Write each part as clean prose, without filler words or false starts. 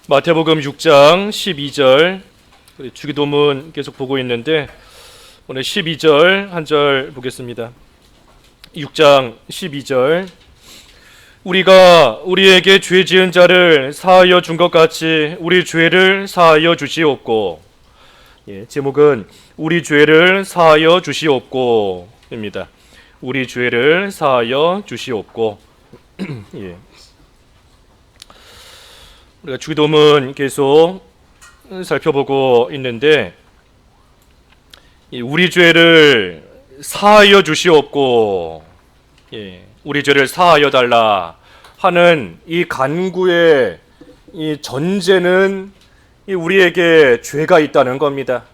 마태복음 6장 12절 주기도문 계속 보고 있는데 오늘 12절 한 절 보겠습니다. 6장 12절 우리가 우리에게 죄 지은 자를 사하여 준 것 같이 우리 죄를 사하여 주시옵고, 제목은 우리 죄를 사하여 주시옵고 입니다. 우리 죄를 사하여 주시옵고. 우리가 주기도문 계속 살펴보고 있는데 우리 죄를 사하여 주시옵고, 우리 죄를 사하여 달라 하는 이 간구의 이 전제는 우리에게 죄가 있다는 겁니다.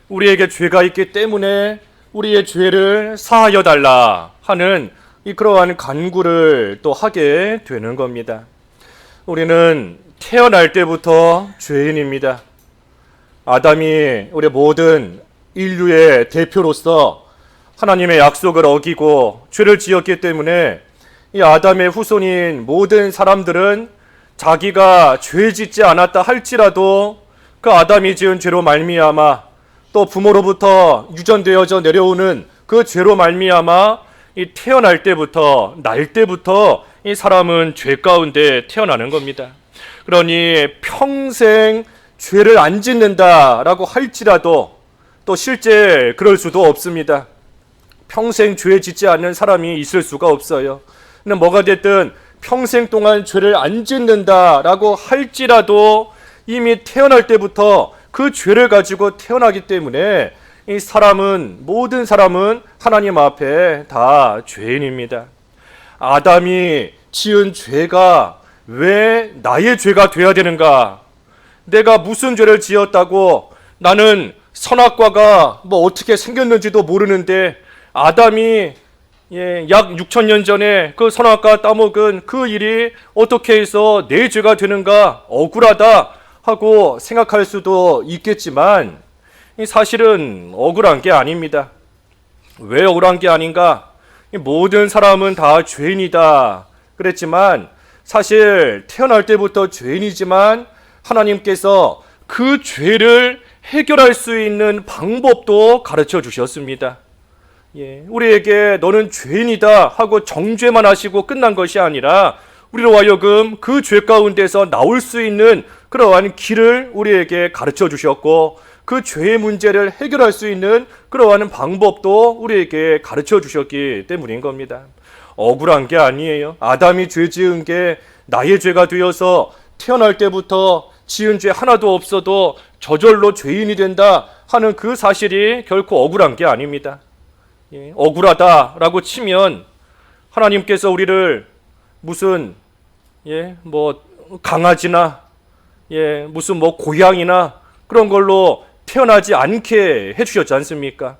우리에게 죄가 있기 때문에 우리의 죄를 사하여 달라 하는 그러한 간구를 또 하게 되는 겁니다. 우리는 태어날 때부터 죄인입니다. 아담이 우리 모든 인류의 대표로서 하나님의 약속을 어기고 죄를 지었기 때문에 이 아담의 후손인 모든 사람들은 자기가 죄 짓지 않았다 할지라도 그 아담이 지은 죄로 말미암아 또 부모로부터 유전되어져 내려오는 그 죄로 말미암아 이 태어날 때부터 날 때부터 이 사람은 죄 가운데 태어나는 겁니다. 그러니 평생 죄를 안 짓는다라고 할지라도 또 실제 그럴 수도 없습니다. 평생 죄 짓지 않는 사람이 있을 수가 없어요. 근데 뭐가 됐든 평생 동안 죄를 안 짓는다라고 할지라도 이미 태어날 때부터 그 죄를 가지고 태어나기 때문에 이 사람은, 모든 사람은 하나님 앞에 다 죄인입니다. 아담이 지은 죄가 왜 나의 죄가 되어야 되는가? 내가 무슨 죄를 지었다고 나는 선악과가 어떻게 생겼는지도 모르는데 아담이 약 6,000년 전에 그 선악과 따먹은 그 일이 어떻게 해서 내 죄가 되는가? 억울하다 하고 생각할 수도 있겠지만 사실은 억울한 게 아닙니다. 왜 억울한 게 아닌가? 모든 사람은 다 죄인이다 그랬지만 사실 태어날 때부터 죄인이지만 하나님께서 그 죄를 해결할 수 있는 방법도 가르쳐 주셨습니다. 우리에게 너는 죄인이다 하고 정죄만 하시고 끝난 것이 아니라 우리로 하여금 그 죄 가운데서 나올 수 있는 그러한 길을 우리에게 가르쳐 주셨고 그 죄의 문제를 해결할 수 있는 그러한 방법도 우리에게 가르쳐 주셨기 때문인 겁니다. 억울한 게 아니에요. 아담이 죄 지은 게 나의 죄가 되어서 태어날 때부터 지은 죄 하나도 없어도 저절로 죄인이 된다 하는 그 사실이 결코 억울한 게 아닙니다. 억울하다라고 치면 하나님께서 우리를 무슨 강아지나 무슨 고양이나 그런 걸로 태어나지 않게 해주셨지 않습니까?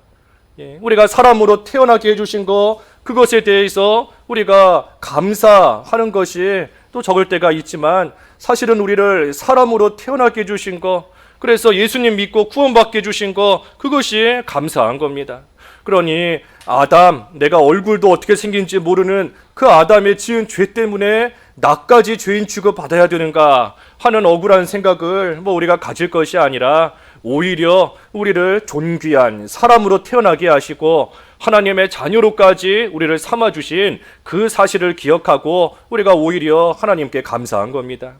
우리가 사람으로 태어나게 해주신 거 그것에 대해서 우리가 감사하는 것이 또 적을 때가 있지만 사실은 우리를 사람으로 태어나게 해주신 거, 그래서 예수님 믿고 구원받게 해주신 거 그것이 감사한 겁니다. 그러니 아담, 내가 얼굴도 어떻게 생긴지 모르는 그 아담의 지은 죄 때문에 나까지 죄인 취급받아야 되는가 하는 억울한 생각을 우리가 가질 것이 아니라 오히려 우리를 존귀한 사람으로 태어나게 하시고 하나님의 자녀로까지 우리를 삼아주신 그 사실을 기억하고 우리가 오히려 하나님께 감사한 겁니다.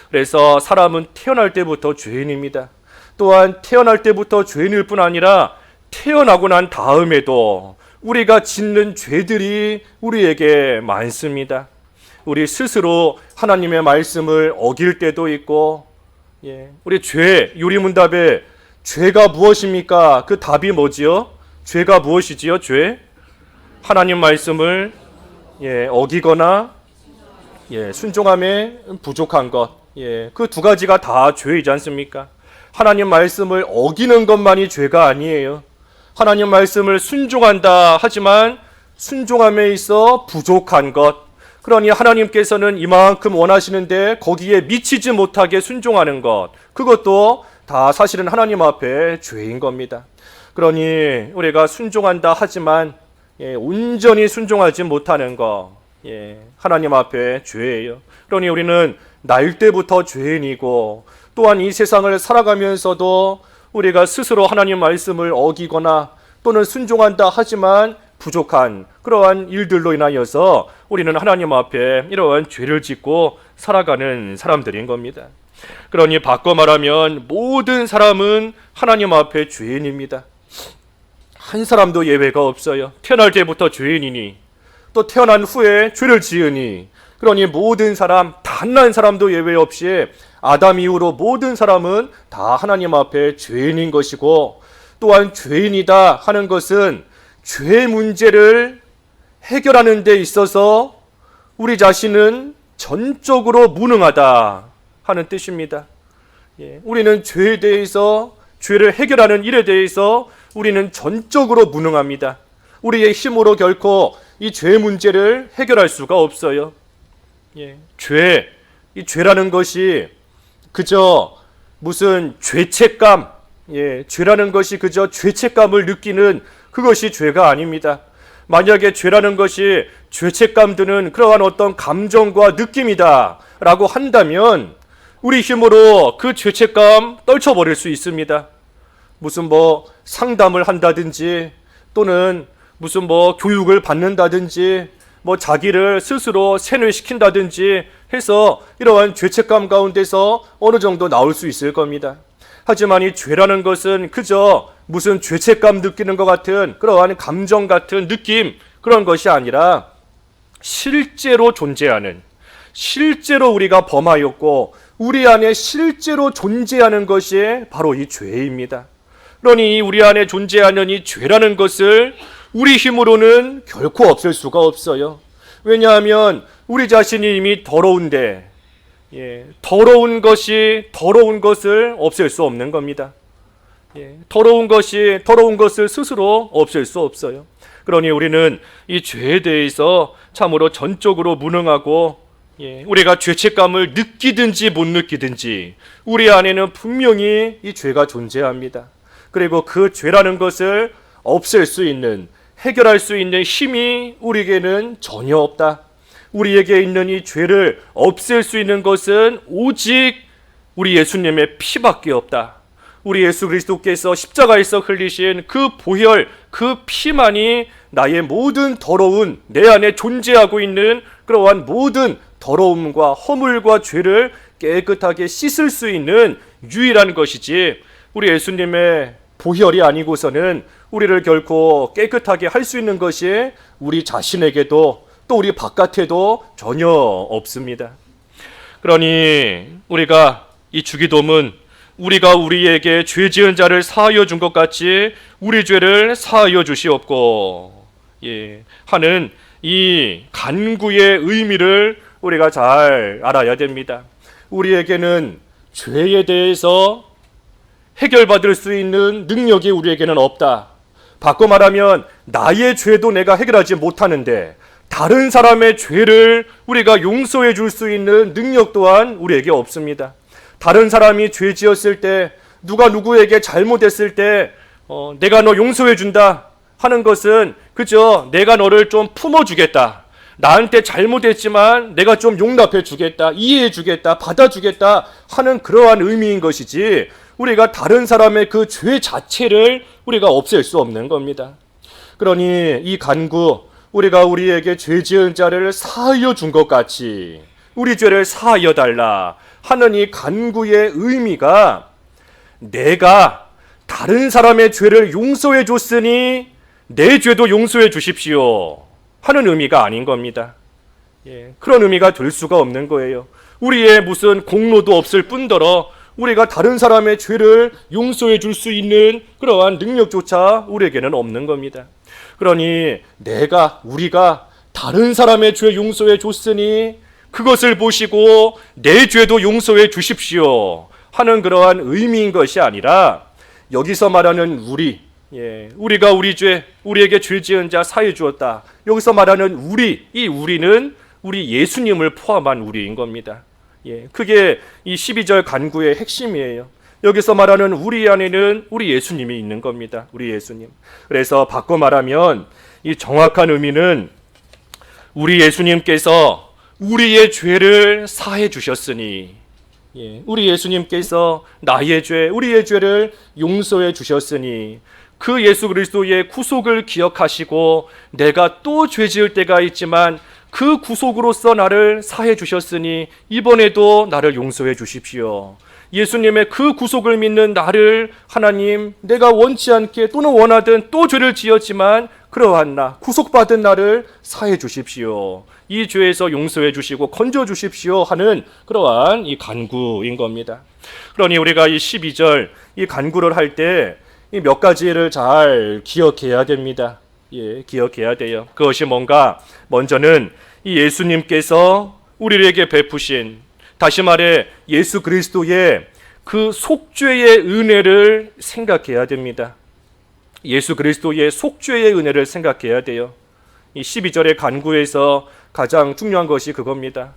그래서 사람은 태어날 때부터 죄인입니다. 또한 태어날 때부터 죄인일 뿐 아니라 태어나고 난 다음에도 우리가 짓는 죄들이 우리에게 많습니다. 우리 스스로 하나님의 말씀을 어길 때도 있고, 우리 죄, 요리문답에 죄가 무엇입니까? 그 답이 뭐지요? 죄가 무엇이지요? 죄? 하나님 말씀을 어기거나 순종함에 부족한 것, 그 두 가지가 다 죄이지 않습니까? 하나님 말씀을 어기는 것만이 죄가 아니에요. 하나님 말씀을 순종한다 하지만 순종함에 있어 부족한 것, 그러니 하나님께서는 이만큼 원하시는데 거기에 미치지 못하게 순종하는 것, 그것도 다 사실은 하나님 앞에 죄인 겁니다. 그러니 우리가 순종한다 하지만 온전히 순종하지 못하는 것, 하나님 앞에 죄예요. 그러니 우리는 날 때부터 죄인이고, 또한 이 세상을 살아가면서도 우리가 스스로 하나님 말씀을 어기거나 또는 순종한다 하지만 부족한 그러한 일들로 인하여서 우리는 하나님 앞에 이러한 죄를 짓고 살아가는 사람들인 겁니다. 그러니 바꿔 말하면 모든 사람은 하나님 앞에 죄인입니다. 한 사람도 예외가 없어요. 태어날 때부터 죄인이니 또 태어난 후에 죄를 지으니, 그러니 모든 사람 단 한 사람도 예외 없이 아담 이후로 모든 사람은 다 하나님 앞에 죄인인 것이고, 또한 죄인이다 하는 것은 죄 문제를 해결하는 데 있어서 우리 자신은 전적으로 무능하다 하는 뜻입니다. 우리는 죄에 대해서, 죄를 해결하는 일에 대해서 우리는 전적으로 무능합니다. 우리의 힘으로 결코 이 죄 문제를 해결할 수가 없어요. 이 죄라는 것이 그저 무슨 죄책감, 죄라는 것이 그저 죄책감을 느끼는 그것이 죄가 아닙니다. 만약에 죄라는 것이 죄책감 드는 그러한 어떤 감정과 느낌이다 라고 한다면 우리 힘으로 그 죄책감 떨쳐버릴 수 있습니다. 무슨 상담을 한다든지 또는 무슨 교육을 받는다든지 자기를 스스로 세뇌시킨다든지 해서 이러한 죄책감 가운데서 어느 정도 나올 수 있을 겁니다. 하지만 이 죄라는 것은 그저 무슨 죄책감 느끼는 것 같은 그러한 감정 같은 느낌, 그런 것이 아니라 실제로 존재하는, 실제로 우리가 범하였고 우리 안에 실제로 존재하는 것이 바로 이 죄입니다. 그러니 우리 안에 존재하는 이 죄라는 것을 우리 힘으로는 결코 없앨 수가 없어요. 왜냐하면 우리 자신이 이미 더러운데, 더러운 것을 없앨 수 없는 겁니다. 더러운 것을 스스로 없앨 수 없어요. 그러니 우리는 이 죄에 대해서 참으로 전적으로 무능하고, 우리가 죄책감을 느끼든지 못 느끼든지 우리 안에는 분명히 이 죄가 존재합니다. 그리고 그 죄라는 것을 없앨 수 있는, 해결할 수 있는 힘이 우리에게는 전혀 없다. 우리에게 있는 이 죄를 없앨 수 있는 것은 오직 우리 예수님의 피밖에 없다. 우리 예수 그리스도께서 십자가에서 흘리신 그 보혈, 그 피만이 나의 모든 더러운, 내 안에 존재하고 있는 그러한 모든 더러움과 허물과 죄를 깨끗하게 씻을 수 있는 유일한 것이지, 우리 예수님의 보혈이 아니고서는 우리를 결코 깨끗하게 할 수 있는 것이 우리 자신에게도 또 우리 바깥에도 전혀 없습니다. 그러니 우리가 이 주기도문, 우리가 우리에게 죄 지은 자를 사하여 준 것 같이 우리 죄를 사하여 주시옵고 하는 이 간구의 의미를 우리가 잘 알아야 됩니다. 우리에게는 죄에 대해서 해결받을 수 있는 능력이 우리에게는 없다. 바꿔 말하면 나의 죄도 내가 해결하지 못하는데 다른 사람의 죄를 우리가 용서해 줄 수 있는 능력 또한 우리에게 없습니다. 다른 사람이 죄 지었을 때, 누가 누구에게 잘못했을 때 내가 너 용서해 준다 하는 것은 그저 내가 너를 좀 품어주겠다, 나한테 잘못했지만 내가 좀 용납해 주겠다, 이해해 주겠다, 받아주겠다 하는 그러한 의미인 것이지, 우리가 다른 사람의 그 죄 자체를 우리가 없앨 수 없는 겁니다. 그러니 이 간구, 우리가 우리에게 죄 지은 자를 사하여 준 것 같이 우리 죄를 사하여 달라 하는 이 간구의 의미가 내가 다른 사람의 죄를 용서해 줬으니 내 죄도 용서해 주십시오 하는 의미가 아닌 겁니다. 그런 의미가 될 수가 없는 거예요. 우리의 무슨 공로도 없을 뿐더러 우리가 다른 사람의 죄를 용서해 줄 수 있는 그러한 능력조차 우리에게는 없는 겁니다. 그러니 우리가 다른 사람의 죄 용서해 줬으니 그것을 보시고 내 죄도 용서해 주십시오 하는 그러한 의미인 것이 아니라, 여기서 말하는 우리가 우리 죄, 우리에게 죄 지은 자 사해 주었다. 여기서 말하는 이 우리는 우리 예수님을 포함한 우리인 겁니다. 그게 이 12절 간구의 핵심이에요. 여기서 말하는 우리 안에는 우리 예수님이 있는 겁니다. 우리 예수님. 그래서 바꿔 말하면 이 정확한 의미는 우리 예수님께서 우리의 죄를 사해 주셨으니, 우리 예수님께서 나의 죄, 우리의 죄를 용서해 주셨으니 그 예수 그리스도의 구속을 기억하시고 내가 또 죄 지을 때가 있지만 그 구속으로서 나를 사해 주셨으니 이번에도 나를 용서해 주십시오. 예수님의 그 구속을 믿는 나를 하나님, 내가 원치 않게 또는 원하든 또 죄를 지었지만 그러한 나, 구속받은 나를 사해 주십시오. 이 죄에서 용서해 주시고 건져 주십시오 하는 그러한 이 간구인 겁니다. 그러니 우리가 이 12절 이 간구를 할 때 이 몇 가지를 잘 기억해야 됩니다. 기억해야 돼요. 그것이 뭔가, 먼저는 이 예수님께서 우리에게 베푸신, 다시 말해 예수 그리스도의 그 속죄의 은혜를 생각해야 됩니다. 예수 그리스도의 속죄의 은혜를 생각해야 돼요. 이 12절의 간구에서 가장 중요한 것이 그겁니다.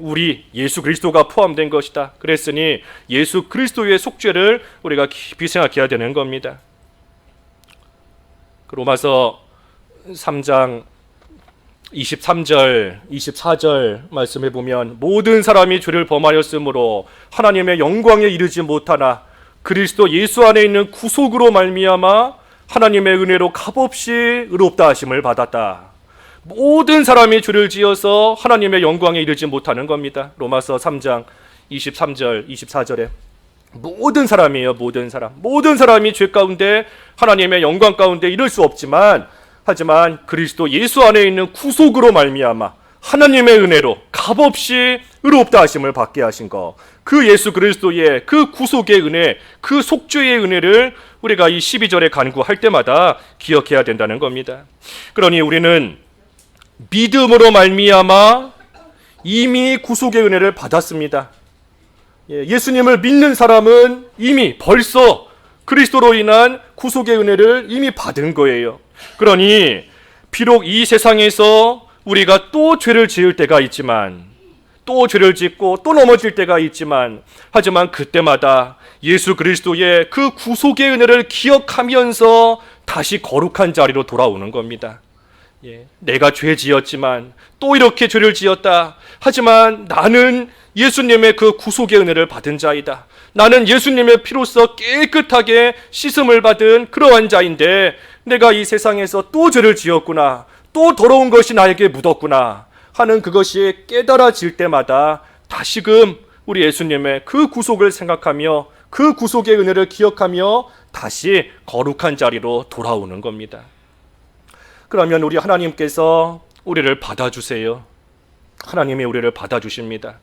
우리 예수 그리스도가 포함된 것이다. 그랬으니 예수 그리스도의 속죄를 우리가 깊이 생각해야 되는 겁니다. 로마서 3장 23절, 24절 말씀해 보면 모든 사람이 죄를 범하였으므로 하나님의 영광에 이르지 못하나 그리스도 예수 안에 있는 구속으로 말미암아 하나님의 은혜로 값없이 의롭다 하심을 받았다. 모든 사람이 죄를 지어서 하나님의 영광에 이르지 못하는 겁니다. 로마서 3장 23절, 24절에 모든 사람이에요. 모든 사람. 모든 사람이 죄 가운데 하나님의 영광 가운데 이를 수 없지만, 하지만 그리스도 예수 안에 있는 구속으로 말미암아 하나님의 은혜로 값없이 의롭다 하심을 받게 하신 것, 그 예수 그리스도의 그 구속의 은혜, 그 속죄의 은혜를 우리가 이 12절에 간구할 때마다 기억해야 된다는 겁니다. 그러니 우리는 믿음으로 말미암아 이미 구속의 은혜를 받았습니다. 예수님을 믿는 사람은 이미 벌써 그리스도로 인한 구속의 은혜를 이미 받은 거예요. 그러니 비록 이 세상에서 우리가 또 죄를 지을 때가 있지만, 또 죄를 짓고 또 넘어질 때가 있지만, 하지만 그때마다 예수 그리스도의 그 구속의 은혜를 기억하면서 다시 거룩한 자리로 돌아오는 겁니다. 내가 죄 지었지만 또 이렇게 죄를 지었다. 하지만 나는 예수님의 그 구속의 은혜를 받은 자이다. 나는 예수님의 피로써 깨끗하게 씻음을 받은 그러한 자인데 내가 이 세상에서 또 죄를 지었구나, 또 더러운 것이 나에게 묻었구나 하는 그것이 깨달아질 때마다 다시금 우리 예수님의 그 구속을 생각하며 그 구속의 은혜를 기억하며 다시 거룩한 자리로 돌아오는 겁니다. 그러면 우리 하나님께서 우리를 받아주세요. 하나님이 우리를 받아주십니다.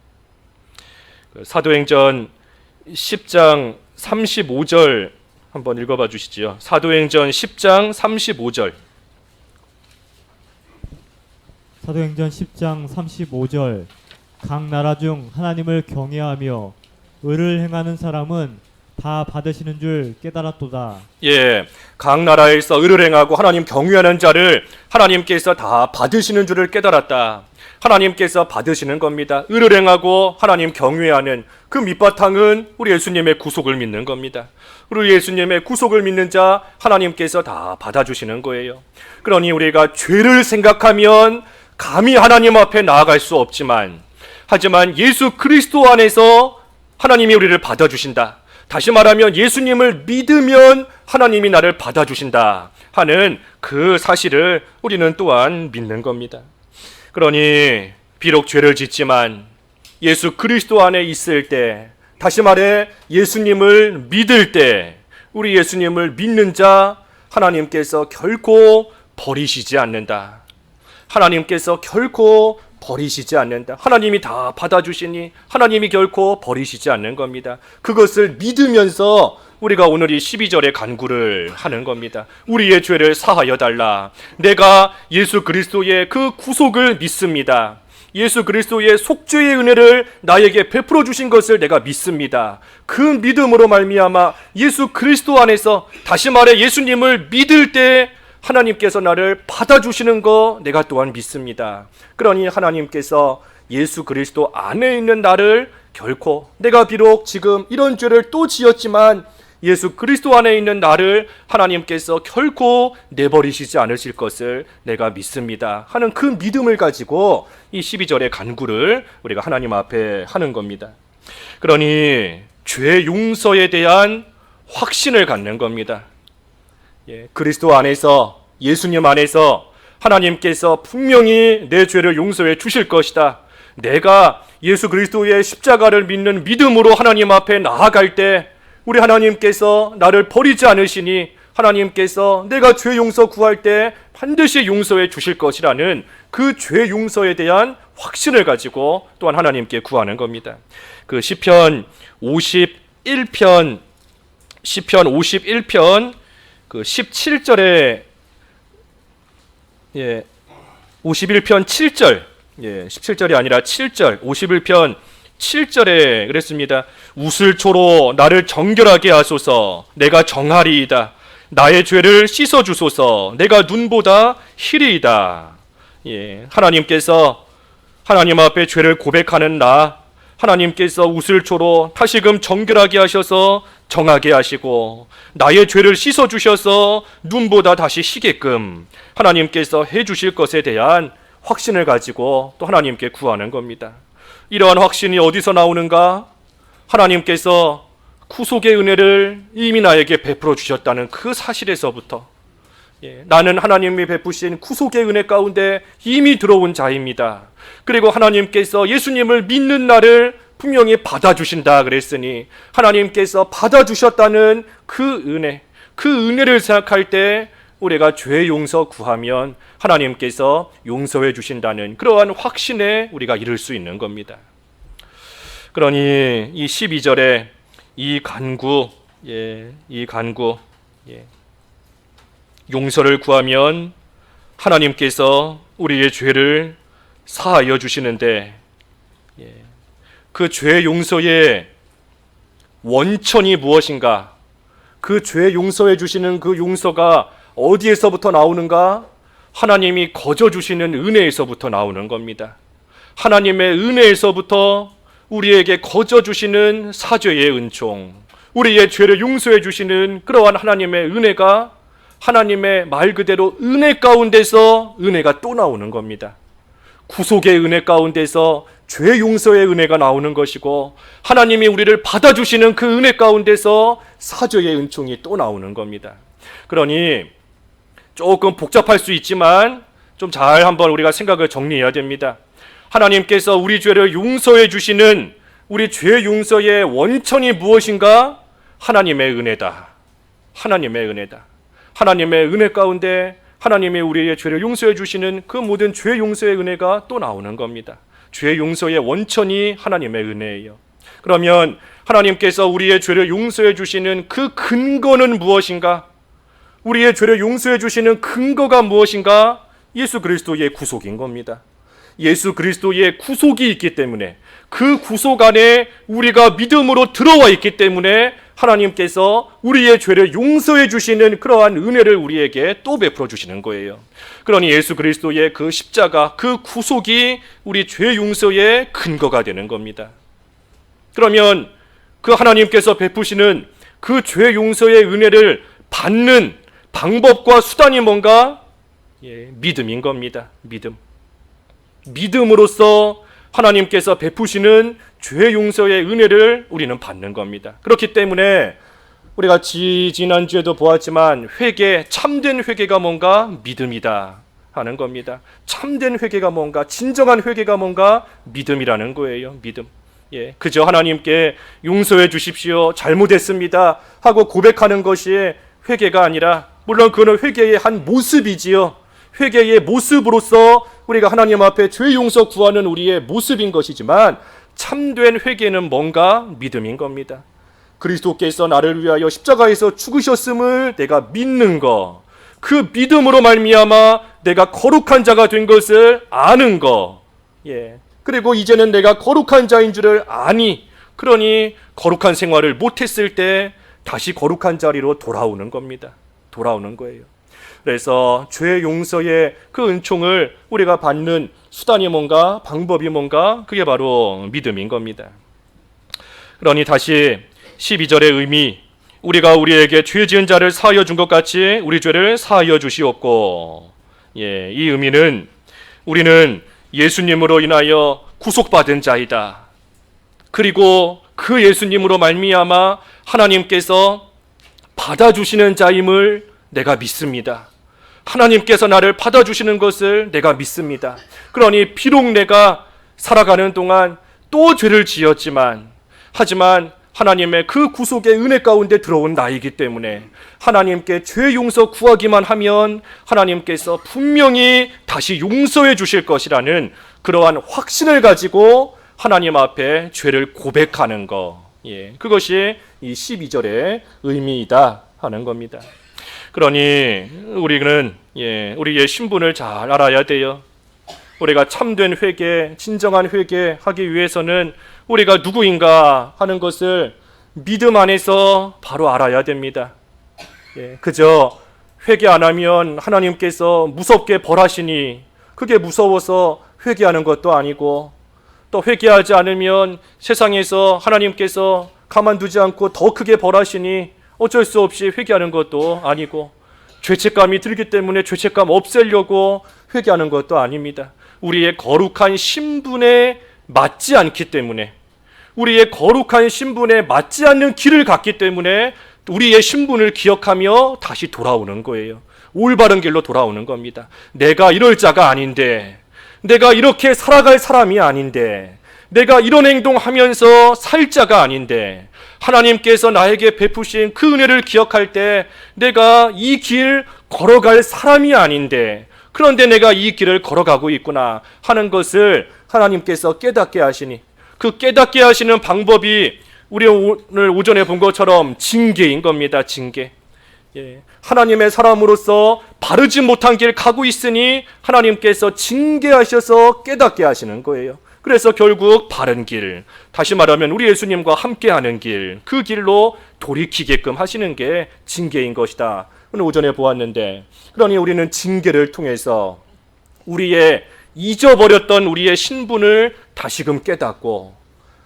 사도행전 10장 35절 한번 읽어봐 주시지요. 사도행전 10장 35절. 사도행전 10장 35절. 각 나라 중 하나님을 경외하며 의를 행하는 사람은 다 받으시는 줄 깨달았도다. 각 나라에서 의를 행하고 하나님 경외하는 자를 하나님께서 다 받으시는 줄을 깨달았다. 하나님께서 받으시는 겁니다. 의를 행하고 하나님 경외하는 그 밑바탕은 우리 예수님의 구속을 믿는 겁니다. 우리 예수님의 구속을 믿는 자 하나님께서 다 받아주시는 거예요. 그러니 우리가 죄를 생각하면 감히 하나님 앞에 나아갈 수 없지만, 하지만 예수 그리스도 안에서 하나님이 우리를 받아주신다. 다시 말하면 예수님을 믿으면 하나님이 나를 받아주신다 하는 그 사실을 우리는 또한 믿는 겁니다. 그러니 비록 죄를 짓지만 예수 그리스도 안에 있을 때, 다시 말해 예수님을 믿을 때, 우리 예수님을 믿는 자 하나님께서 결코 버리시지 않는다. 하나님께서 결코 버리시지 않는다. 하나님이 다 받아주시니 하나님이 결코 버리시지 않는 겁니다. 그것을 믿으면서 우리가 오늘 이 12절의 간구를 하는 겁니다. 우리의 죄를 사하여 달라. 내가 예수 그리스도의 그 구속을 믿습니다. 예수 그리스도의 속죄의 은혜를 나에게 베풀어 주신 것을 내가 믿습니다. 그 믿음으로 말미암아 예수 그리스도 안에서, 다시 말해 예수님을 믿을 때 하나님께서 나를 받아주시는 거 내가 또한 믿습니다. 그러니 하나님께서 예수 그리스도 안에 있는 나를 결코 내가 비록 지금 이런 죄를 또 지었지만 예수 그리스도 안에 있는 나를 하나님께서 결코 내버리시지 않으실 것을 내가 믿습니다 하는 그 믿음을 가지고 이 12절의 간구를 우리가 하나님 앞에 하는 겁니다. 그러니 죄 용서에 대한 확신을 갖는 겁니다. 그리스도 안에서, 예수님 안에서 하나님께서 분명히 내 죄를 용서해 주실 것이다. 내가 예수 그리스도의 십자가를 믿는 믿음으로 하나님 앞에 나아갈 때 우리 하나님께서 나를 버리지 않으시니 하나님께서 내가 죄 용서 구할 때 반드시 용서해 주실 것이라는 그 죄 용서에 대한 확신을 가지고 또한 하나님께 구하는 겁니다. 그 시편 51편 그 17절에 51편 7절 17절이 아니라 7절 51편 7절에 그랬습니다. 우슬초로 나를 정결하게 하소서. 내가 정하리이다. 나의 죄를 씻어주소서. 내가 눈보다 희리이다. 하나님께서 하나님 앞에 죄를 고백하는 나, 하나님께서 우슬초로 다시금 정결하게 하셔서 정하게 하시고 나의 죄를 씻어주셔서 눈보다 다시 희게끔 하나님께서 해주실 것에 대한 확신을 가지고 또 하나님께 구하는 겁니다. 이러한 확신이 어디서 나오는가? 하나님께서 구속의 은혜를 이미 나에게 베풀어 주셨다는 그 사실에서부터 나는 하나님이 베푸신 구속의 은혜 가운데 이미 들어온 자입니다. 그리고 하나님께서 예수님을 믿는 나를 분명히 받아주신다 그랬으니 하나님께서 받아주셨다는 그 은혜를 생각할 때 우리가 죄 용서 구하면 하나님께서 용서해 주신다는 그러한 확신에 우리가 이를 수 있는 겁니다. 그러니 이 12절에 이 간구, 용서를 구하면 하나님께서 우리의 죄를 사하여 주시는데 그 죄 용서의 원천이 무엇인가? 그 죄 용서해 주시는 그 용서가 어디에서부터 나오는가? 하나님이 거저 주시는 은혜에서부터 나오는 겁니다. 하나님의 은혜에서부터 우리에게 거저 주시는 사죄의 은총, 우리의 죄를 용서해 주시는 그러한 하나님의 은혜가 하나님의 말 그대로 은혜 가운데서 은혜가 또 나오는 겁니다. 구속의 은혜 가운데서 죄 용서의 은혜가 나오는 것이고 하나님이 우리를 받아주시는 그 은혜 가운데서 사죄의 은총이 또 나오는 겁니다. 그러니 조금 복잡할 수 있지만 좀 잘 한번 우리가 생각을 정리해야 됩니다. 하나님께서 우리 죄를 용서해 주시는 우리 죄 용서의 원천이 무엇인가? 하나님의 은혜다. 하나님의 은혜다. 하나님의 은혜 가운데 하나님이 우리의 죄를 용서해 주시는 그 모든 죄 용서의 은혜가 또 나오는 겁니다. 죄 용서의 원천이 하나님의 은혜예요. 그러면 하나님께서 우리의 죄를 용서해 주시는 그 근거는 무엇인가? 우리의 죄를 용서해 주시는 근거가 무엇인가? 예수 그리스도의 구속인 겁니다. 예수 그리스도의 구속이 있기 때문에 그 구속 안에 우리가 믿음으로 들어와 있기 때문에 하나님께서 우리의 죄를 용서해 주시는 그러한 은혜를 우리에게 또 베풀어 주시는 거예요. 그러니 예수 그리스도의 그 십자가, 그 구속이 우리 죄 용서의 근거가 되는 겁니다. 그러면 그 하나님께서 베푸시는 그 죄 용서의 은혜를 받는 방법과 수단이 뭔가? 믿음인 겁니다. 믿음으로써 하나님께서 베푸시는 죄 용서의 은혜를 우리는 받는 겁니다. 그렇기 때문에 우리가 지난주에도 보았지만 참된 회개가 뭔가? 믿음이다 하는 겁니다. 참된 회개가 뭔가? 진정한 회개가 뭔가? 믿음이라는 거예요. 믿음. 그저 하나님께 용서해 주십시오, 잘못했습니다 하고 고백하는 것이 회개가 아니라, 물론 그는 회개의 한 모습이지요. 회개의 모습으로서 우리가 하나님 앞에 죄 용서 구하는 우리의 모습인 것이지만 참된 회개는 뭔가? 믿음인 겁니다. 그리스도께서 나를 위하여 십자가에서 죽으셨음을 내가 믿는 것, 그 믿음으로 말미암아 내가 거룩한 자가 된 것을 아는 것, 그리고 이제는 내가 거룩한 자인 줄을 아니, 그러니 거룩한 생활을 못했을 때 다시 거룩한 자리로 돌아오는 겁니다. 돌아오는 거예요. 그래서 죄 용서의 그 은총을 우리가 받는 수단이 뭔가? 방법이 뭔가? 그게 바로 믿음인 겁니다. 그러니 다시 12절의 의미, 우리가 우리에게 죄 지은 자를 사하여 준 것 같이 우리 죄를 사하여 주시옵고, 이 의미는 우리는 예수님으로 인하여 구속받은 자이다. 그리고 그 예수님으로 말미암아 하나님께서 받아주시는 자임을 내가 믿습니다. 하나님께서 나를 받아주시는 것을 내가 믿습니다. 그러니 비록 내가 살아가는 동안 또 죄를 지었지만, 하지만 하나님의 그 구속의 은혜 가운데 들어온 나이기 때문에 하나님께 죄 용서 구하기만 하면 하나님께서 분명히 다시 용서해 주실 것이라는 그러한 확신을 가지고 하나님 앞에 죄를 고백하는 것, 그것이 이 12절의 의미이다 하는 겁니다. 그러니 우리는 우리의 신분을 잘 알아야 돼요. 우리가 참된 회개, 진정한 회개하기 위해서는 우리가 누구인가 하는 것을 믿음 안에서 바로 알아야 됩니다. 그저 회개 안 하면 하나님께서 무섭게 벌하시니 그게 무서워서 회개하는 것도 아니고, 또 회개하지 않으면 세상에서 하나님께서 가만두지 않고 더 크게 벌하시니 어쩔 수 없이 회개하는 것도 아니고, 죄책감이 들기 때문에 죄책감 없애려고 회개하는 것도 아닙니다. 우리의 거룩한 신분에 맞지 않기 때문에, 우리의 거룩한 신분에 맞지 않는 길을 갔기 때문에 우리의 신분을 기억하며 다시 돌아오는 거예요. 올바른 길로 돌아오는 겁니다. 내가 이럴 자가 아닌데, 내가 이렇게 살아갈 사람이 아닌데, 내가 이런 행동하면서 살 자가 아닌데, 하나님께서 나에게 베푸신 그 은혜를 기억할 때 내가 이 길 걸어갈 사람이 아닌데, 그런데 내가 이 길을 걸어가고 있구나 하는 것을 하나님께서 깨닫게 하시니, 그 깨닫게 하시는 방법이 우리 오늘 오전에 본 것처럼 징계인 겁니다. 징계. 하나님의 사람으로서 바르지 못한 길 가고 있으니 하나님께서 징계하셔서 깨닫게 하시는 거예요. 그래서 결국 바른 길, 다시 말하면 우리 예수님과 함께하는 길, 그 길로 돌이키게끔 하시는 게 징계인 것이다. 오늘 오전에 보았는데, 그러니 우리는 징계를 통해서 우리의 잊어버렸던 우리의 신분을 다시금 깨닫고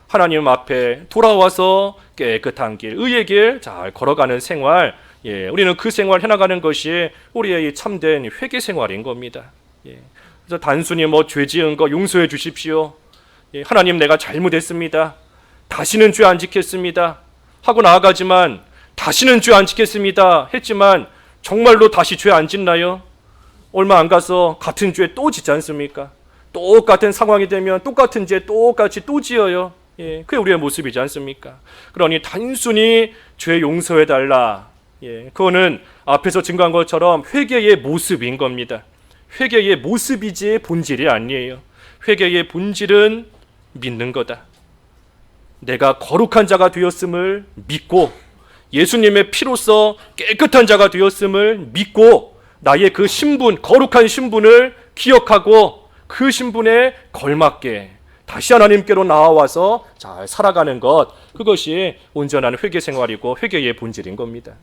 하나님 앞에 돌아와서 깨끗한 길, 의의 길 잘 걸어가는 생활, 우리는 그 생활 해나가는 것이 우리의 이 참된 회개 생활인 겁니다. 그래서 단순히 죄 지은 거 용서해 주십시오, 하나님 내가 잘못했습니다, 다시는 죄 안 지켰습니다 하고 나아가지만, 다시는 죄 안 지켰습니다 했지만 정말로 다시 죄 안 짓나요? 얼마 안 가서 같은 죄 또 짓지 않습니까? 똑같은 상황이 되면 똑같은 죄 똑같이 또 지어요. 그게 우리의 모습이지 않습니까? 그러니 단순히 죄 용서해달라, 그거는 앞에서 증거한 것처럼 회개의 모습인 겁니다. 회개의 모습이지 본질이 아니에요. 회개의 본질은 믿는 거다. 내가 거룩한 자가 되었음을 믿고, 예수님의 피로써 깨끗한 자가 되었음을 믿고, 나의 그 신분, 거룩한 신분을 기억하고 그 신분에 걸맞게 다시 하나님께로 나와서 잘 살아가는 것, 그것이 온전한 회개 생활이고 회개의 본질인 겁니다.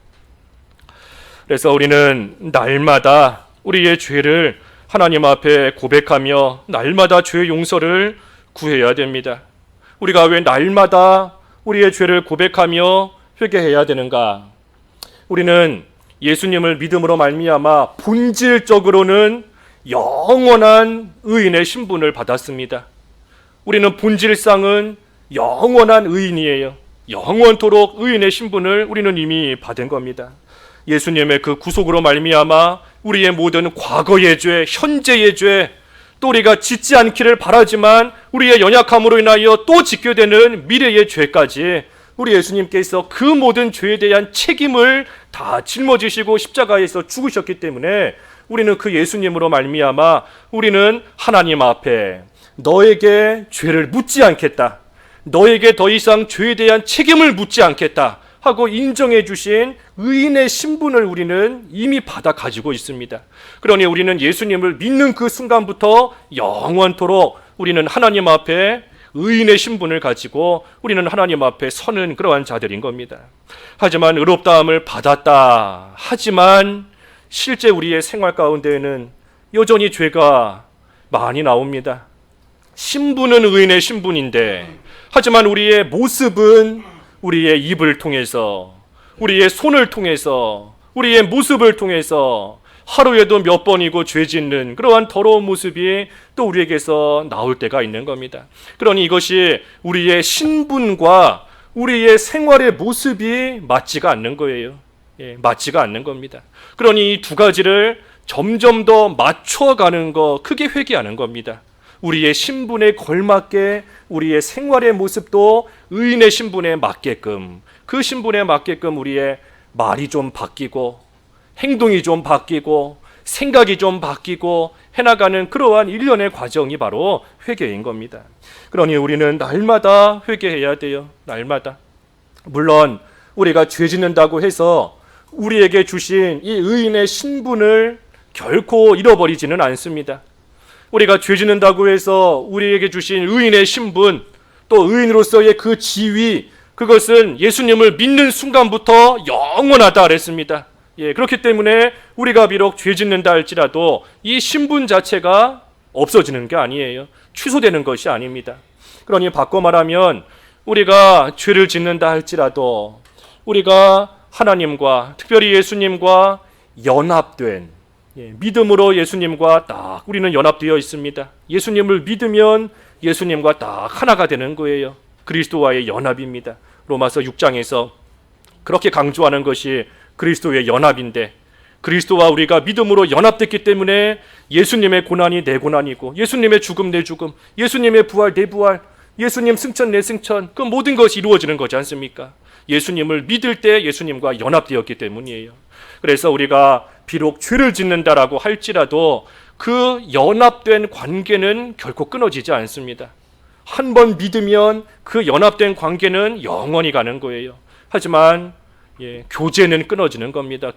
그래서 우리는 날마다 우리의 죄를 하나님 앞에 고백하며 날마다 죄 용서를 구해야 됩니다. 우리가 왜 날마다 우리의 죄를 고백하며 회개해야 되는가? 우리는 예수님을 믿음으로 말미암아 본질적으로는 영원한 의인의 신분을 받았습니다. 우리는 본질상은 영원한 의인이에요. 영원토록 의인의 신분을 우리는 이미 받은 겁니다. 예수님의 그 구속으로 말미암아 우리의 모든 과거의 죄, 현재의 죄, 또 우리가 짓지 않기를 바라지만 우리의 연약함으로 인하여 또 짓게 되는 미래의 죄까지 우리 예수님께서 그 모든 죄에 대한 책임을 다 짊어지시고 십자가에서 죽으셨기 때문에 우리는 그 예수님으로 말미암아 우리는 하나님 앞에 너에게 죄를 묻지 않겠다, 너에게 더 이상 죄에 대한 책임을 묻지 않겠다 하고 인정해 주신 의인의 신분을 우리는 이미 받아 가지고 있습니다. 그러니 우리는 예수님을 믿는 그 순간부터 영원토록 우리는 하나님 앞에 의인의 신분을 가지고 우리는 하나님 앞에 서는 그러한 자들인 겁니다. 하지만 의롭다함을 받았다 하지만 실제 우리의 생활 가운데에는 여전히 죄가 많이 나옵니다. 신분은 의인의 신분인데 하지만 우리의 모습은 우리의 입을 통해서, 우리의 손을 통해서, 우리의 모습을 통해서 하루에도 몇 번이고 죄 짓는 그러한 더러운 모습이 또 우리에게서 나올 때가 있는 겁니다. 그러니 이것이 우리의 신분과 우리의 생활의 모습이 맞지가 않는 거예요. 맞지가 않는 겁니다. 그러니 이 두 가지를 점점 더 맞춰가는 거, 크게 회개하는 겁니다. 우리의 신분에 걸맞게 우리의 생활의 모습도 의인의 신분에 맞게끔, 그 신분에 맞게끔 우리의 말이 좀 바뀌고 행동이 좀 바뀌고 생각이 좀 바뀌고 해나가는 그러한 일련의 과정이 바로 회개인 겁니다. 그러니 우리는 날마다 회개해야 돼요. 날마다. 물론 우리가 죄 짓는다고 해서 우리에게 주신 이 의인의 신분을 결코 잃어버리지는 않습니다. 우리가 죄 짓는다고 해서 우리에게 주신 의인의 신분, 또 의인으로서의 그 지위, 그것은 예수님을 믿는 순간부터 영원하다 그랬습니다. 그렇기 때문에 우리가 비록 죄 짓는다 할지라도 이 신분 자체가 없어지는 게 아니에요. 취소되는 것이 아닙니다. 그러니 바꿔 말하면 우리가 죄를 짓는다 할지라도 우리가 하나님과, 특별히 예수님과 연합된, 믿음으로 예수님과 딱 우리는 연합되어 있습니다. 예수님을 믿으면 예수님과 딱 하나가 되는 거예요. 그리스도와의 연합입니다. 로마서 6장에서 그렇게 강조하는 것이 그리스도의 연합인데, 그리스도와 우리가 믿음으로 연합됐기 때문에 예수님의 고난이 내 고난이고, 예수님의 죽음 내 죽음, 예수님의 부활 내 부활, 예수님 승천 내 승천, 그 모든 것이 이루어지는 거지 않습니까? 예수님을 믿을 때 예수님과 연합되었기 때문이에요. 그래서 우리가 비록 죄를 짓는다라고 할지라도 그 연합된 관계는 결코 끊어지지 않습니다. 한 번 믿으면 그 연합된 관계는 영원히 가는 거예요. 하지만 교제는 끊어지는 겁니다.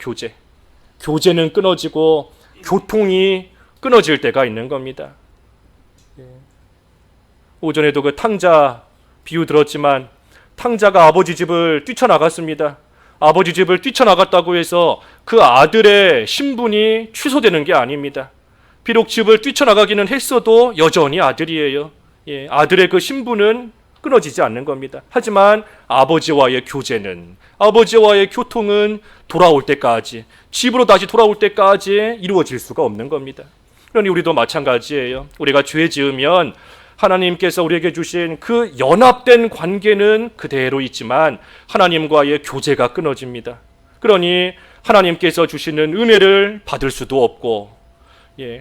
교제는 끊어지고 교통이 끊어질 때가 있는 겁니다. 오전에도 그 탕자 비유 들었지만, 탕자가 아버지 집을 뛰쳐나갔습니다. 아버지 집을 뛰쳐나갔다고 해서 그 아들의 신분이 취소되는 게 아닙니다. 비록 집을 뛰쳐나가기는 했어도 여전히 아들이에요. 아들의 그 신분은 끊어지지 않는 겁니다. 하지만 아버지와의 교제는, 아버지와의 교통은 돌아올 때까지, 집으로 다시 돌아올 때까지 이루어질 수가 없는 겁니다. 그러니 우리도 마찬가지예요. 우리가 죄 지으면 하나님께서 우리에게 주신 그 연합된 관계는 그대로 있지만 하나님과의 교제가 끊어집니다. 그러니 하나님께서 주시는 은혜를 받을 수도 없고,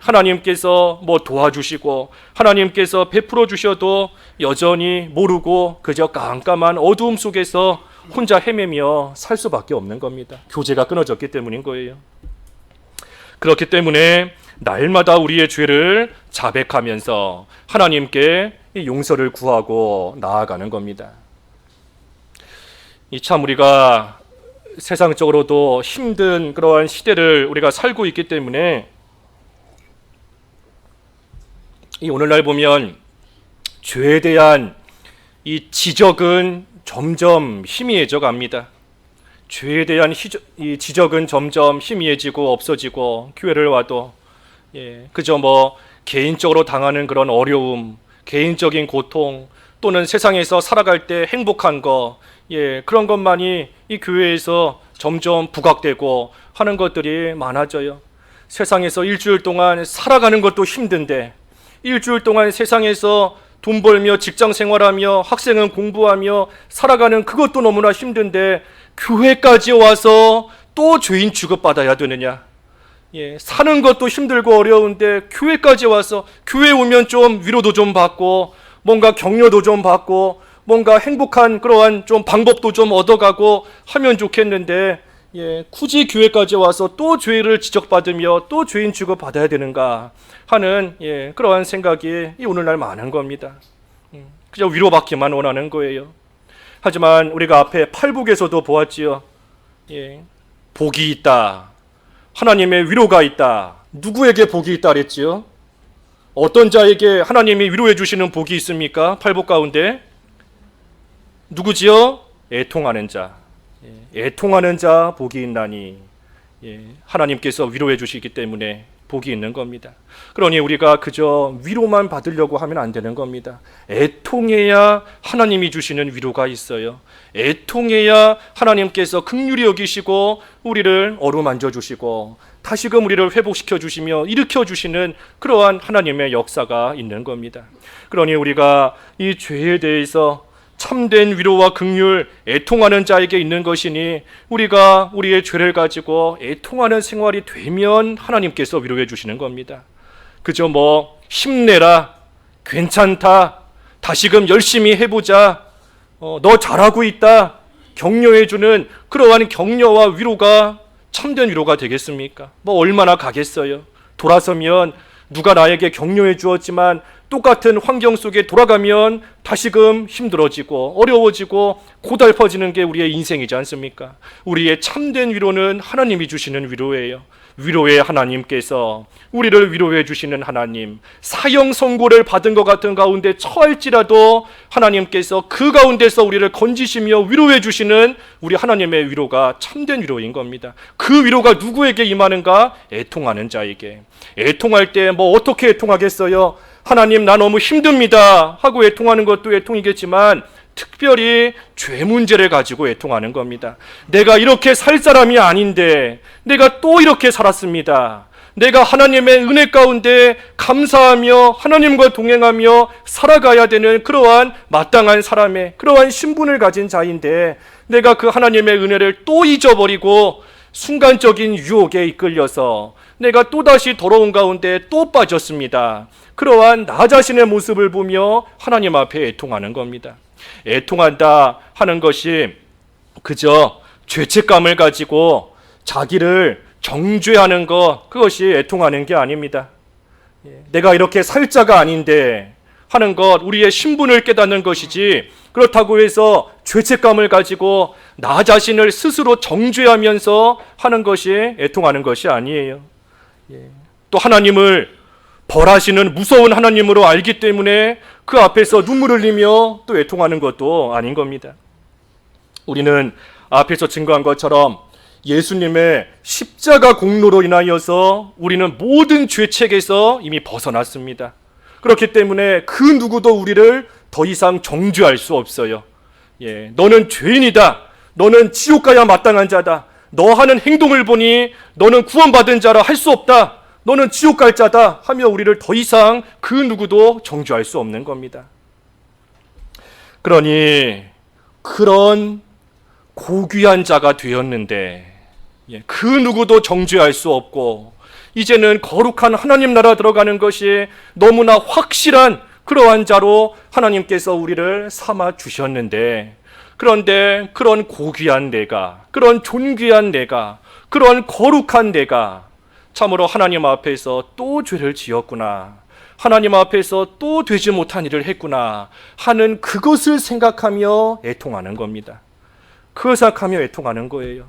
하나님께서 뭐 도와주시고 하나님께서 베풀어 주셔도 여전히 모르고 그저 깜깜한 어두움 속에서 혼자 헤매며 살 수밖에 없는 겁니다. 교제가 끊어졌기 때문인 거예요. 그렇기 때문에 날마다 우리의 죄를 자백하면서 하나님께 용서를 구하고 나아가는 겁니다. 참 우리가 세상적으로도 힘든 그러한 시대를 우리가 살고 있기 때문에 이 오늘날 보면 죄에 대한 이 지적은 점점 희미해져 갑니다. 죄에 대한 이 지적은 점점 희미해지고 없어지고, 교회를 와도 그저 뭐 개인적으로 당하는 그런 어려움, 개인적인 고통, 또는 세상에서 살아갈 때 행복한 거, 그런 것만이 이 교회에서 점점 부각되고 하는 것들이 많아져요. 세상에서 일주일 동안 살아가는 것도 힘든데, 일주일 동안 세상에서 돈 벌며 직장 생활하며 학생은 공부하며 살아가는 그것도 너무나 힘든데 교회까지 와서 또 죄인 취급받아야 되느냐? 사는 것도 힘들고 어려운데 교회까지 와서, 교회 오면 좀 위로도 좀 받고 뭔가 격려도 좀 받고 뭔가 행복한 그러한 좀 방법도 좀 얻어가고 하면 좋겠는데, 굳이 교회까지 와서 또 죄를 지적받으며 또 죄인 취급받아야 되는가 하는 그러한 생각이 오늘날 많은 겁니다. 그저 위로받기만 원하는 거예요. 하지만 우리가 앞에 팔복에서도 보았지요. 복이 있다, 하나님의 위로가 있다. 누구에게 복이 있다 그랬지요? 어떤 자에게 하나님이 위로해 주시는 복이 있습니까? 팔복 가운데 누구지요? 애통하는 자. 애통하는 자 복이 있나니. 하나님께서 위로해 주시기 때문에 복이 있는 겁니다. 그러니 우리가 그저 위로만 받으려고 하면 안 되는 겁니다. 애통해야 하나님이 주시는 위로가 있어요. 애통해야 하나님께서 긍휼히 여기시고 우리를 어루만져 주시고 다시금 우리를 회복시켜 주시며 일으켜 주시는 그러한 하나님의 역사가 있는 겁니다. 그러니 우리가 이 죄에 대해서 참된 위로와 긍휼, 애통하는 자에게 있는 것이니 우리가 우리의 죄를 가지고 애통하는 생활이 되면 하나님께서 위로해 주시는 겁니다. 그저 힘내라, 괜찮다, 다시금 열심히 해보자, 너 잘하고 있다, 격려해 주는 그러한 격려와 위로가 참된 위로가 되겠습니까? 얼마나 가겠어요? 돌아서면 누가 나에게 격려해 주었지만 똑같은 환경 속에 돌아가면 다시금 힘들어지고 어려워지고 고달퍼지는 게 우리의 인생이지 않습니까? 우리의 참된 위로는 하나님이 주시는 위로예요. 위로의 하나님께서 우리를 위로해 주시는 하나님, 사형 선고를 받은 것 같은 가운데 처할지라도 하나님께서 그 가운데서 우리를 건지시며 위로해 주시는 우리 하나님의 위로가 참된 위로인 겁니다. 그 위로가 누구에게 임하는가? 애통하는 자에게. 애통할 때 어떻게 애통하겠어요? 하나님, 나 너무 힘듭니다 하고 애통하는 것도 애통이겠지만 특별히 죄 문제를 가지고 애통하는 겁니다. 내가 이렇게 살 사람이 아닌데 내가 또 이렇게 살았습니다. 내가 하나님의 은혜 가운데 감사하며 하나님과 동행하며 살아가야 되는 그러한 마땅한 사람의 그러한 신분을 가진 자인데 내가 그 하나님의 은혜를 또 잊어버리고 순간적인 유혹에 이끌려서 내가 또다시 더러운 가운데 또 빠졌습니다. 그러한 나 자신의 모습을 보며 하나님 앞에 애통하는 겁니다. 애통한다 하는 것이 그저 죄책감을 가지고 자기를 정죄하는 것, 그것이 애통하는 게 아닙니다. 내가 이렇게 살 자가 아닌데 하는 것, 우리의 신분을 깨닫는 것이지 그렇다고 해서 죄책감을 가지고 나 자신을 스스로 정죄하면서 하는 것이 애통하는 것이 아니에요. 또 하나님을 벌하시는 무서운 하나님으로 알기 때문에 그 앞에서 눈물을 흘리며 또 애통하는 것도 아닌 겁니다. 우리는 앞에서 증거한 것처럼 예수님의 십자가 공로로 인하여서 우리는 모든 죄책에서 이미 벗어났습니다. 그렇기 때문에 그 누구도 우리를 더 이상 정죄할 수 없어요. 너는 죄인이다. 너는 지옥 가야 마땅한 자다. 너 하는 행동을 보니 너는 구원받은 자라 할 수 없다. 너는 지옥 갈 자다 하며 우리를 더 이상 그 누구도 정죄할 수 없는 겁니다. 그러니 그런 고귀한 자가 되었는데 그 누구도 정죄할 수 없고 이제는 거룩한 하나님 나라 들어가는 것이 너무나 확실한 그러한 자로 하나님께서 우리를 삼아 주셨는데, 그런데 그런 고귀한 내가, 그런 존귀한 내가, 그런 거룩한 내가 참으로 하나님 앞에서 또 죄를 지었구나, 하나님 앞에서 또 되지 못한 일을 했구나 하는 그것을 생각하며 애통하는 겁니다. 그걸 생각하며 애통하는 거예요.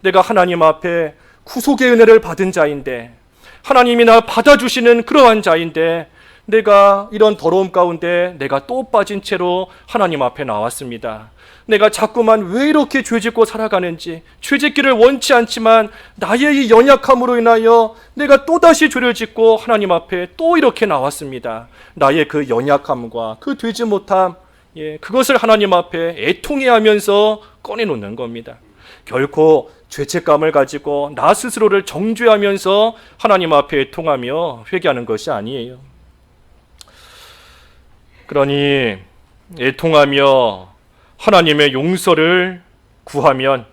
내가 하나님 앞에 구속의 은혜를 받은 자인데, 하나님이 나 받아주시는 그러한 자인데, 내가 이런 더러움 가운데 내가 또 빠진 채로 하나님 앞에 나왔습니다. 내가 자꾸만 왜 이렇게 죄짓고 살아가는지, 죄짓기를 원치 않지만 나의 이 연약함으로 인하여 내가 또다시 죄를 짓고 하나님 앞에 또 이렇게 나왔습니다. 나의 그 연약함과 그 되지 못함, 그것을 하나님 앞에 애통해하면서 꺼내놓는 겁니다. 결코 죄책감을 가지고 나 스스로를 정죄하면서 하나님 앞에 애통하며 회개하는 것이 아니에요. 그러니 애통하며 하나님의 용서를 구하면,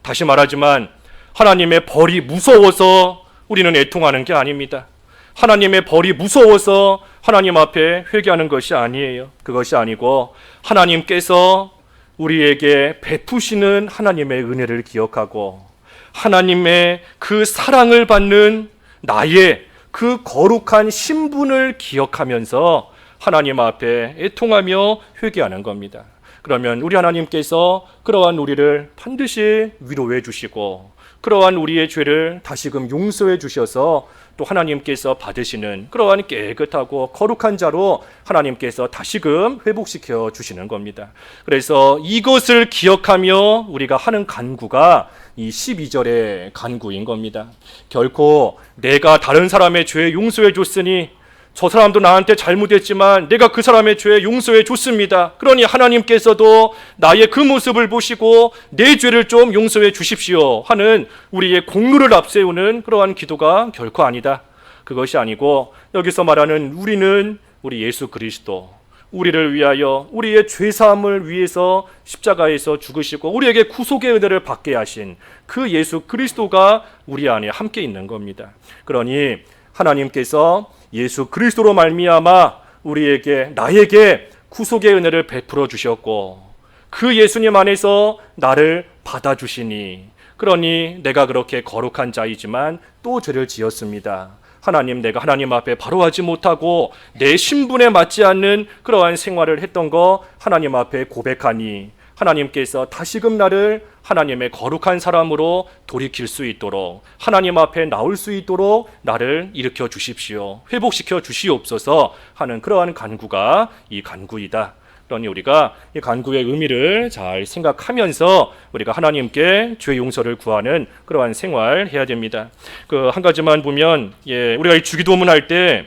다시 말하지만 하나님의 벌이 무서워서 우리는 애통하는 게 아닙니다. 하나님의 벌이 무서워서 하나님 앞에 회개하는 것이 아니에요. 그것이 아니고 하나님께서 우리에게 베푸시는 하나님의 은혜를 기억하고 하나님의 그 사랑을 받는 나의 그 거룩한 신분을 기억하면서 하나님 앞에 애통하며 회개하는 겁니다. 그러면 우리 하나님께서 그러한 우리를 반드시 위로해 주시고 그러한 우리의 죄를 다시금 용서해 주셔서 또 하나님께서 받으시는 그러한 깨끗하고 거룩한 자로 하나님께서 다시금 회복시켜 주시는 겁니다. 그래서 이것을 기억하며 우리가 하는 간구가 이 12절의 간구인 겁니다. 결코 내가 다른 사람의 죄 용서해 줬으니 저 사람도 나한테 잘못했지만 내가 그 사람의 죄 용서해 줬습니다. 그러니 하나님께서도 나의 그 모습을 보시고 내 죄를 좀 용서해 주십시오 하는 우리의 공로를 앞세우는 그러한 기도가 결코 아니다. 그것이 아니고 여기서 말하는 우리는 우리 예수 그리스도, 우리를 위하여 우리의 죄사함을 위해서 십자가에서 죽으시고 우리에게 구속의 은혜를 받게 하신 그 예수 그리스도가 우리 안에 함께 있는 겁니다. 그러니 하나님께서 예수 그리스도로 말미암아 우리에게 나에게 구속의 은혜를 베풀어 주셨고 그 예수님 안에서 나를 받아주시니 그러니 내가 그렇게 거룩한 자이지만 또 죄를 지었습니다. 하나님, 내가 하나님 앞에 바로 하지 못하고 내 신분에 맞지 않는 그러한 생활을 했던 거 하나님 앞에 고백하니 하나님께서 다시금 나를 하나님의 거룩한 사람으로 돌이킬 수 있도록 하나님 앞에 나올 수 있도록 나를 일으켜 주십시오. 회복시켜 주시옵소서 하는 그러한 간구가 이 간구이다. 그러니 우리가 이 간구의 의미를 잘 생각하면서 우리가 하나님께 죄 용서를 구하는 그러한 생활 해야 됩니다. 그 한 가지만 보면 우리가 이 주기도문 할 때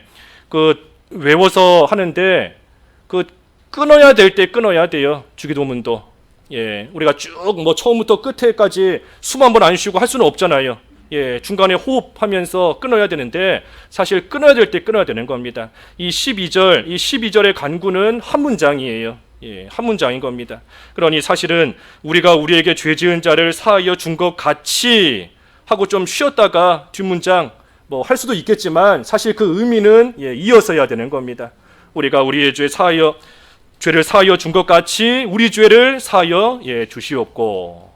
그 외워서 하는데 그 끊어야 될 때 끊어야 돼요. 주기도문도. 우리가 쭉 뭐 처음부터 끝에까지 숨 한 번 안 쉬고 할 수는 없잖아요. 중간에 호흡하면서 끊어야 되는데 사실 끊어야 될 때 끊어야 되는 겁니다. 이 12절의 간구는 한 문장이에요. 한 문장인 겁니다. 그러니 사실은 우리가 우리에게 죄 지은 자를 사하여 준 것 같이 하고 좀 쉬었다가 뒷문장 뭐 할 수도 있겠지만 사실 그 의미는 이어서 해야 되는 겁니다. 우리가 우리의 죄를 사하여 준 것 같이 우리 죄를 사하여 주시옵고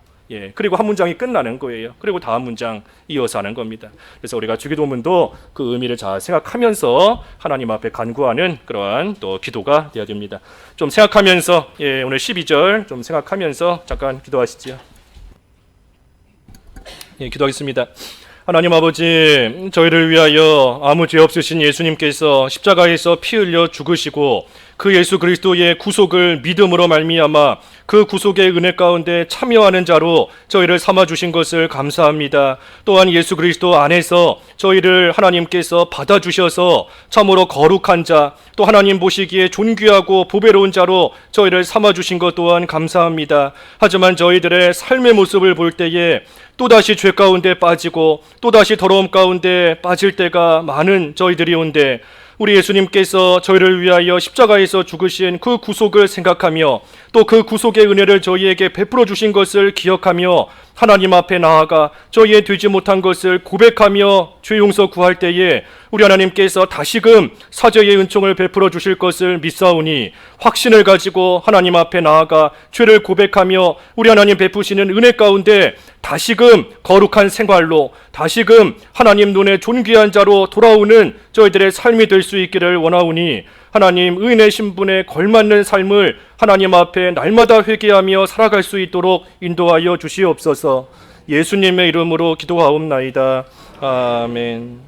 그리고 한 문장이 끝나는 거예요. 그리고 다음 문장 이어서 하는 겁니다. 그래서 우리가 주기도문도 그 의미를 잘 생각하면서 하나님 앞에 간구하는 그러한 또 기도가 되어야 됩니다. 좀 생각하면서 오늘 12절 좀 생각하면서 잠깐 기도하시죠. 기도하겠습니다. 하나님 아버지, 저희를 위하여 아무 죄 없으신 예수님께서 십자가에서 피 흘려 죽으시고 그 예수 그리스도의 구속을 믿음으로 말미암아 그 구속의 은혜 가운데 참여하는 자로 저희를 삼아주신 것을 감사합니다. 또한 예수 그리스도 안에서 저희를 하나님께서 받아주셔서 참으로 거룩한 자, 또 하나님 보시기에 존귀하고 보배로운 자로 저희를 삼아주신 것 또한 감사합니다. 하지만 저희들의 삶의 모습을 볼 때에 또다시 죄 가운데 빠지고 또다시 더러움 가운데 빠질 때가 많은 저희들이 온데 우리 예수님께서 저희를 위하여 십자가에서 죽으신 그 구속을 생각하며 또 그 구속의 은혜를 저희에게 베풀어 주신 것을 기억하며 하나님 앞에 나아가 저희의 되지 못한 것을 고백하며 죄 용서 구할 때에 우리 하나님께서 다시금 사죄의 은총을 베풀어 주실 것을 믿사오니 확신을 가지고 하나님 앞에 나아가 죄를 고백하며 우리 하나님 베푸시는 은혜 가운데 다시금 거룩한 생활로 다시금 하나님 눈에 존귀한 자로 돌아오는 저희들의 삶이 될 수 있기를 원하오니 하나님 의인의 신분에 걸맞는 삶을 하나님 앞에 날마다 회개하며 살아갈 수 있도록 인도하여 주시옵소서. 예수님의 이름으로 기도하옵나이다. 아멘.